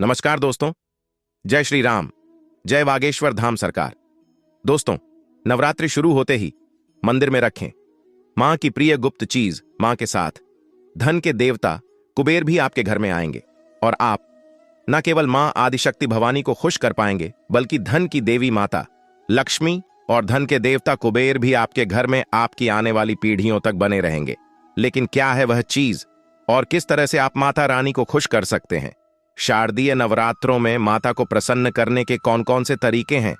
नमस्कार दोस्तों। जय श्री राम। जय बागेश्वर धाम सरकार। दोस्तों, नवरात्रि शुरू होते ही मंदिर में रखें मां की प्रिय गुप्त चीज मां के साथ। धन के देवता कुबेर भी आपके घर में आएंगे और आप न केवल मां आदिशक्ति भवानी को खुश कर पाएंगे, बल्कि धन की देवी माता लक्ष्मी और धन के देवता कुबेर भी आपके घर में आपकी आने वाली पीढ़ियों तक बने रहेंगे। लेकिन क्या है वह चीज और किस तरह से आप माता रानी को खुश कर सकते हैं? शारदीय नवरात्रों में माता को प्रसन्न करने के कौन कौन से तरीके हैं?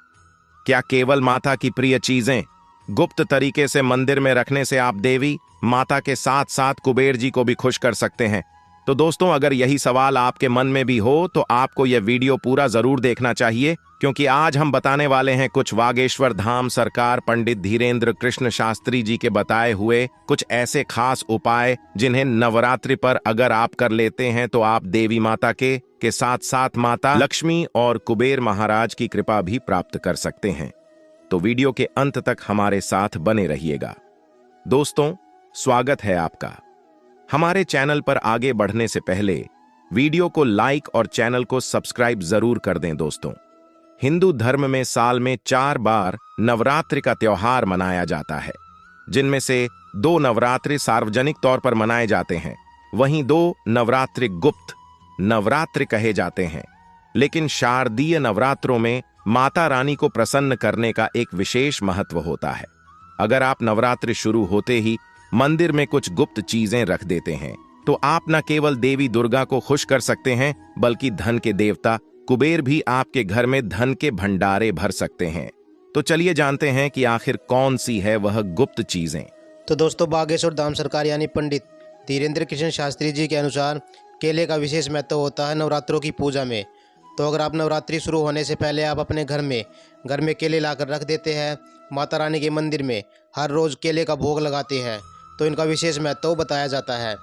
क्या केवल माता की प्रिय चीजें गुप्त तरीके से मंदिर में रखने से आप देवी माता के साथ साथ कुबेर जी को भी खुश कर सकते हैं? तो दोस्तों, अगर यही सवाल आपके मन में भी हो तो आपको यह वीडियो पूरा जरूर देखना चाहिए, क्योंकि आज हम बताने वाले हैं कुछ बागेश्वर धाम सरकार पंडित धीरेन्द्र कृष्ण शास्त्री जी के बताए हुए कुछ ऐसे खास उपाय जिन्हें नवरात्रि पर अगर आप कर लेते हैं तो आप देवी माता के साथ साथ माता लक्ष्मी और कुबेर महाराज की कृपा भी प्राप्त कर सकते हैं। तो वीडियो के अंत तक हमारे साथ बने रहिएगा। दोस्तों, स्वागत है आपका। हमारे चैनल पर आगे बढ़ने से पहले वीडियो को लाइक और चैनल को सब्सक्राइब जरूर कर दें। दोस्तों, हिंदू धर्म में साल में 4 बार नवरात्रि का त्योहार मनाया जाता है, जिनमें से 2 नवरात्रि सार्वजनिक तौर पर मनाए जाते हैं, वहीं 2 नवरात्रि गुप्त नवरात्रि कहे जाते हैं। लेकिन शारदीय नवरात्रों में माता रानी को प्रसन्न करने का एक विशेष महत्व होता है। अगर आप नवरात्रि शुरू होते ही मंदिर में कुछ गुप्त चीजें रख देते हैं तो आप न केवल देवी दुर्गा को खुश कर सकते हैं, बल्कि धन के देवता कुबेर भी आपके घर में धन के भंडारे भर सकते हैं। तो चलिए जानते हैं कि आखिर कौन सी है वह गुप्त चीजें। तो दोस्तों, बागेश्वर धाम सरकार यानी पंडित धीरेन्द्र कृष्ण शास्त्री जी के अनुसार केले का विशेष महत्व होता है नवरात्रों की पूजा में। तो अगर आप नवरात्रि शुरू होने से पहले आप अपने घर में केले लाकर रख देते हैं, माता रानी के मंदिर में हर रोज़ केले का भोग लगाते हैं, तो इनका विशेष महत्व बताया जाता है।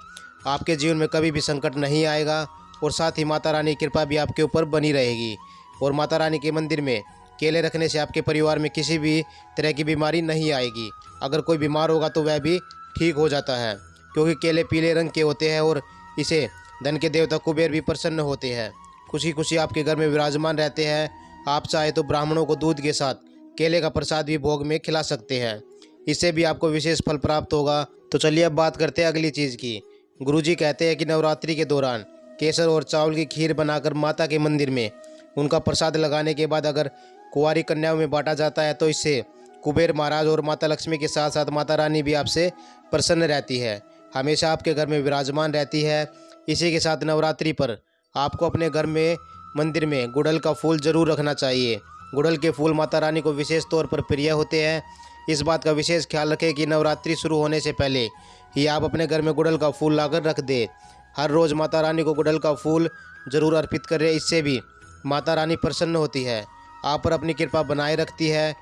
आपके जीवन में कभी भी संकट नहीं आएगा और साथ ही माता रानी की कृपा भी आपके ऊपर बनी रहेगी। और माता रानी के मंदिर में केले रखने से आपके परिवार में किसी भी तरह की बीमारी नहीं आएगी। अगर कोई बीमार होगा तो वह भी ठीक हो जाता है, क्योंकि केले पीले रंग के होते हैं और इसे धन के देवता कुबेर भी प्रसन्न होते हैं। खुशी खुशी आपके घर में विराजमान रहते हैं। आप चाहे तो ब्राह्मणों को दूध के साथ केले का प्रसाद भी भोग में खिला सकते हैं, इससे भी आपको विशेष फल प्राप्त होगा। तो चलिए अब बात करते हैं अगली चीज़ की। गुरुजी कहते हैं कि नवरात्रि के दौरान केसर और चावल की खीर बनाकर माता के मंदिर में उनका प्रसाद लगाने के बाद अगर कुंवारी कन्याओं में बांटा जाता है तो इससे कुबेर महाराज और माता लक्ष्मी के साथ साथ माता रानी भी आपसे प्रसन्न रहती है, हमेशा आपके घर में विराजमान रहती है। इसी के साथ नवरात्रि पर आपको अपने घर में मंदिर में गुड़हल का फूल जरूर रखना चाहिए। गुड़हल के फूल माता रानी को विशेष तौर पर प्रिय होते हैं। इस बात का विशेष ख्याल रखें कि नवरात्रि शुरू होने से पहले ही आप अपने घर में गुड़हल का फूल लाकर रख दें। हर रोज़ माता रानी को गुड़हल का फूल जरूर अर्पित करें, इससे भी माता रानी प्रसन्न होती है, आप पर अपनी कृपा बनाए रखती है।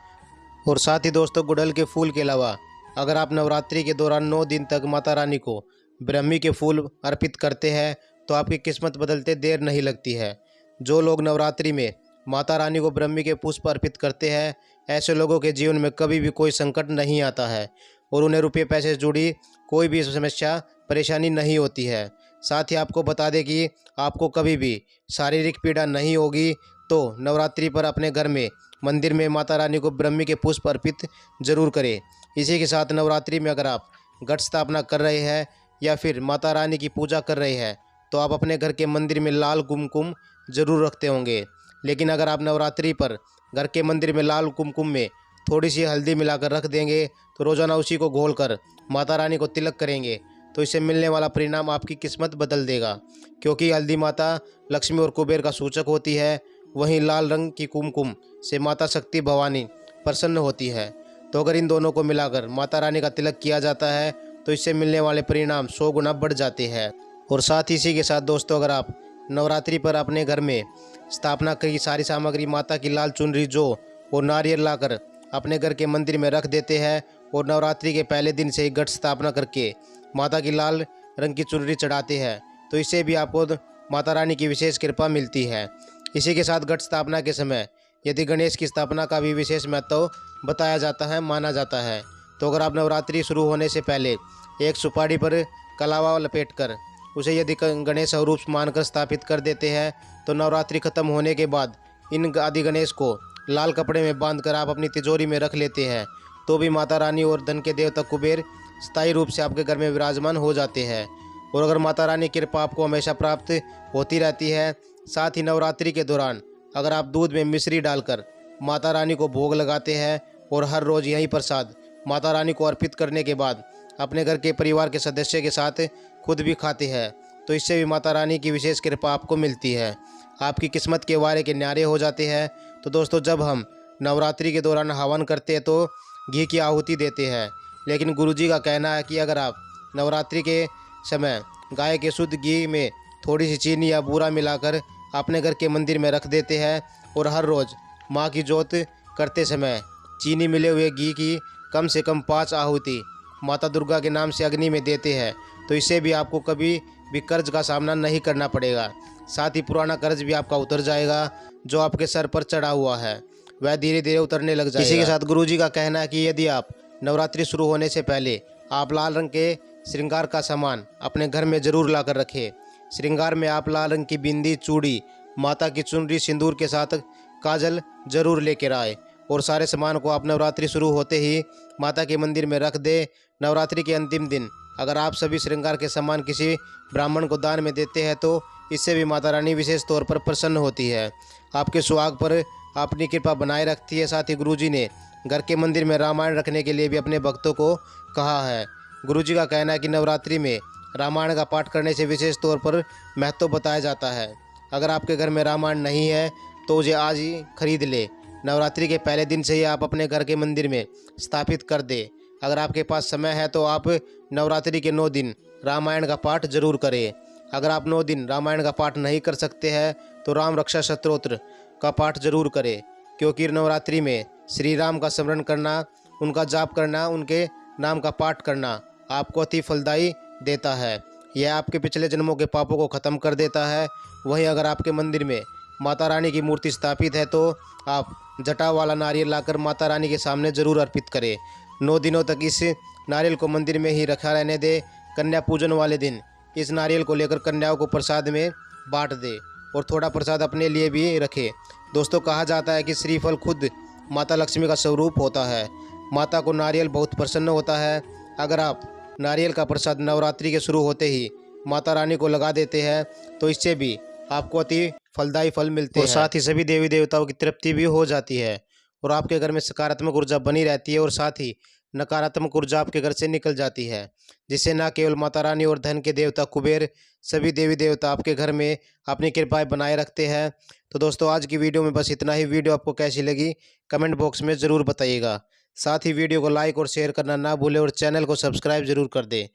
और साथ ही दोस्तों, गुड़हल के फूल के अलावा अगर आप नवरात्रि के दौरान 9 दिन तक माता रानी को ब्रह्मी के फूल अर्पित करते हैं तो आपकी किस्मत बदलते देर नहीं लगती है। जो लोग नवरात्रि में माता रानी को ब्रह्मी के पुष्प अर्पित करते हैं, ऐसे लोगों के जीवन में कभी भी कोई संकट नहीं आता है और उन्हें रुपये पैसे से जुड़ी कोई भी समस्या परेशानी नहीं होती है। साथ ही आपको बता दें कि आपको कभी भी शारीरिक पीड़ा नहीं होगी। तो नवरात्रि पर अपने घर में मंदिर में माता रानी को ब्रह्मी के पुष्प अर्पित जरूर करें। इसी के साथ नवरात्रि में अगर आप घट स्थापना कर रहे हैं या फिर माता रानी की पूजा कर रहे हैं तो आप अपने घर के मंदिर में लाल कुमकुम जरूर रखते होंगे। लेकिन अगर आप नवरात्रि पर घर के मंदिर में लाल कुमकुम में थोड़ी सी हल्दी मिलाकर रख देंगे तो रोज़ाना उसी को घोलकर माता रानी को तिलक करेंगे तो इससे मिलने वाला परिणाम आपकी किस्मत बदल देगा, क्योंकि हल्दी माता लक्ष्मी और कुबेर का सूचक होती है। वहीं लाल रंग की कुमकुम से माता शक्ति भवानी प्रसन्न होती है। तो अगर इन दोनों को मिलाकर माता रानी का तिलक किया जाता है तो इससे मिलने वाले परिणाम 100 गुना बढ़ जाते हैं। और साथ ही इसी के साथ दोस्तों, अगर आप नवरात्रि पर अपने घर में स्थापना की सारी सामग्री माता की लाल चुनरी जौ और नारियल लाकर अपने घर के मंदिर में रख देते हैं और नवरात्रि के पहले दिन से ही घट स्थापना करके माता की लाल रंग की चुनरी चढ़ाते हैं तो इससे भी आपको माता रानी की विशेष कृपा मिलती है। इसी के साथ घट स्थापना के समय यदि गणेश की स्थापना का भी विशेष महत्व बताया जाता है, माना जाता है। तो अगर आप नवरात्रि शुरू होने से पहले एक सुपारी पर कलावा लपेटकर उसे यदि गणेश स्वरूप मानकर स्थापित कर देते हैं तो नवरात्रि खत्म होने के बाद इन आदि गणेश को लाल कपड़े में बांधकर आप अपनी तिजोरी में रख लेते हैं तो भी माता रानी और धन के देवता कुबेर स्थायी रूप से आपके घर में विराजमान हो जाते हैं। और अगर माता रानी की कृपा आपको हमेशा प्राप्त होती रहती है, साथ ही नवरात्रि के दौरान अगर आप दूध में मिश्री डालकर माता रानी को भोग लगाते हैं और हर रोज़ यही प्रसाद माता रानी को अर्पित करने के बाद अपने घर के परिवार के सदस्य के साथ खुद भी खाते हैं तो इससे भी माता रानी की विशेष कृपा आपको मिलती है, आपकी किस्मत के वारे के न्यारे हो जाते हैं। तो दोस्तों, जब हम नवरात्रि के दौरान हवन करते हैं तो घी की आहुति देते हैं, लेकिन गुरुजी का कहना है कि अगर आप नवरात्रि के समय गाय के शुद्ध घी में थोड़ी सी चीनी या बूरा मिलाकर अपने घर के मंदिर में रख देते हैं और हर रोज़ माँ की जोत करते समय चीनी मिले हुए घी की कम से कम 5 आहुति माता दुर्गा के नाम से अग्नि में देते हैं तो इससे भी आपको कभी भी कर्ज का सामना नहीं करना पड़ेगा। साथ ही पुराना कर्ज भी आपका उतर जाएगा जो आपके सर पर चढ़ा हुआ है वह धीरे धीरे उतरने लग जाएगा। इसी के साथ गुरुजी का कहना है कि यदि आप नवरात्रि शुरू होने से पहले आप लाल रंग के श्रृंगार का सामान अपने घर में जरूर ला कर रखें। श्रृंगार में आप लाल रंग की बिंदी, चूड़ी, माता की चुनरी, सिंदूर के साथ काजल जरूर लेकर आए और सारे सामान को आप नवरात्रि शुरू होते ही माता के मंदिर में रख दे। नवरात्रि के अंतिम दिन अगर आप सभी श्रृंगार के सामान किसी ब्राह्मण को दान में देते हैं तो इससे भी माता रानी विशेष तौर पर प्रसन्न होती है, आपके सुहाग पर अपनी कृपा बनाए रखती है। साथ ही गुरुजी ने घर के मंदिर में रामायण रखने के लिए भी अपने भक्तों को कहा है। गुरुजी का कहना है कि नवरात्रि में रामायण का पाठ करने से विशेष तौर पर महत्व बताया जाता है। अगर आपके घर में रामायण नहीं है तो उसे आज ही खरीद ले। नवरात्रि के पहले दिन से ही आप अपने घर के मंदिर में स्थापित कर दे। अगर आपके पास समय है तो आप नवरात्रि के 9 दिन रामायण का पाठ जरूर करें। अगर आप 9 दिन रामायण का पाठ नहीं कर सकते हैं तो राम रक्षा स्तोत्र का पाठ जरूर करें, क्योंकि नवरात्रि में श्री राम का स्मरण करना, उनका जाप करना, उनके नाम का पाठ करना आपको अति फलदायी देता है। यह आपके पिछले जन्मों के पापों को खत्म कर देता है। वहीं अगर आपके मंदिर में माता रानी की मूर्ति स्थापित है तो आप जटा वाला नारियल लाकर माता रानी के सामने जरूर अर्पित करें। 9 दिनों तक इस नारियल को मंदिर में ही रखा रहने दे। कन्या पूजन वाले दिन इस नारियल को लेकर कन्याओं को प्रसाद में बांट दे और थोड़ा प्रसाद अपने लिए भी रखे। दोस्तों, कहा जाता है कि श्रीफल खुद माता लक्ष्मी का स्वरूप होता है। माता को नारियल बहुत प्रसन्न होता है। अगर आप नारियल का प्रसाद नवरात्रि के शुरू होते ही माता रानी को लगा देते हैं तो इससे भी आपको अति फलदायी फल मिलते हैं और साथ ही सभी देवी देवताओं की तृप्ति भी हो जाती है और आपके घर में सकारात्मक ऊर्जा बनी रहती है और साथ ही नकारात्मक ऊर्जा आपके घर से निकल जाती है, जिससे न केवल माता रानी और धन के देवता कुबेर, सभी देवी देवता आपके घर में अपनी कृपाएं बनाए रखते हैं। तो दोस्तों, आज की वीडियो में बस इतना ही। वीडियो आपको कैसी लगी कमेंट बॉक्स में ज़रूर बताइएगा। साथ ही वीडियो को लाइक और शेयर करना ना भूलें और चैनल को सब्सक्राइब जरूर कर दें।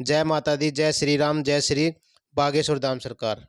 जय माता दी, जय श्री राम, जय श्री बागेश्वर धाम सरकार।